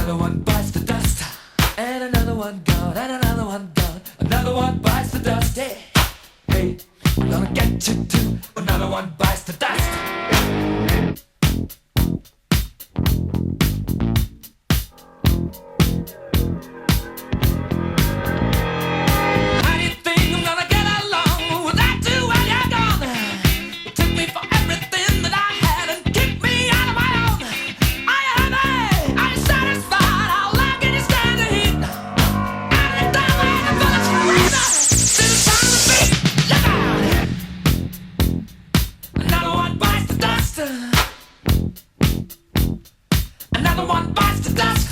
Another one bites the dust, and another one gone, and another one gone. Another one bites the dust. Hey, hey, I'm gonna get you too. Another one bites the dust. How do you think I'm gonna get along without you while you're gone? You took me for everything that I had and kicked me out of my own. Are you happy? Are you satisfied? How long can you stand the heat? Out of the time when the bullets rain on, still time to beat. Look out! Another one bites the dust. Another one bites the dust.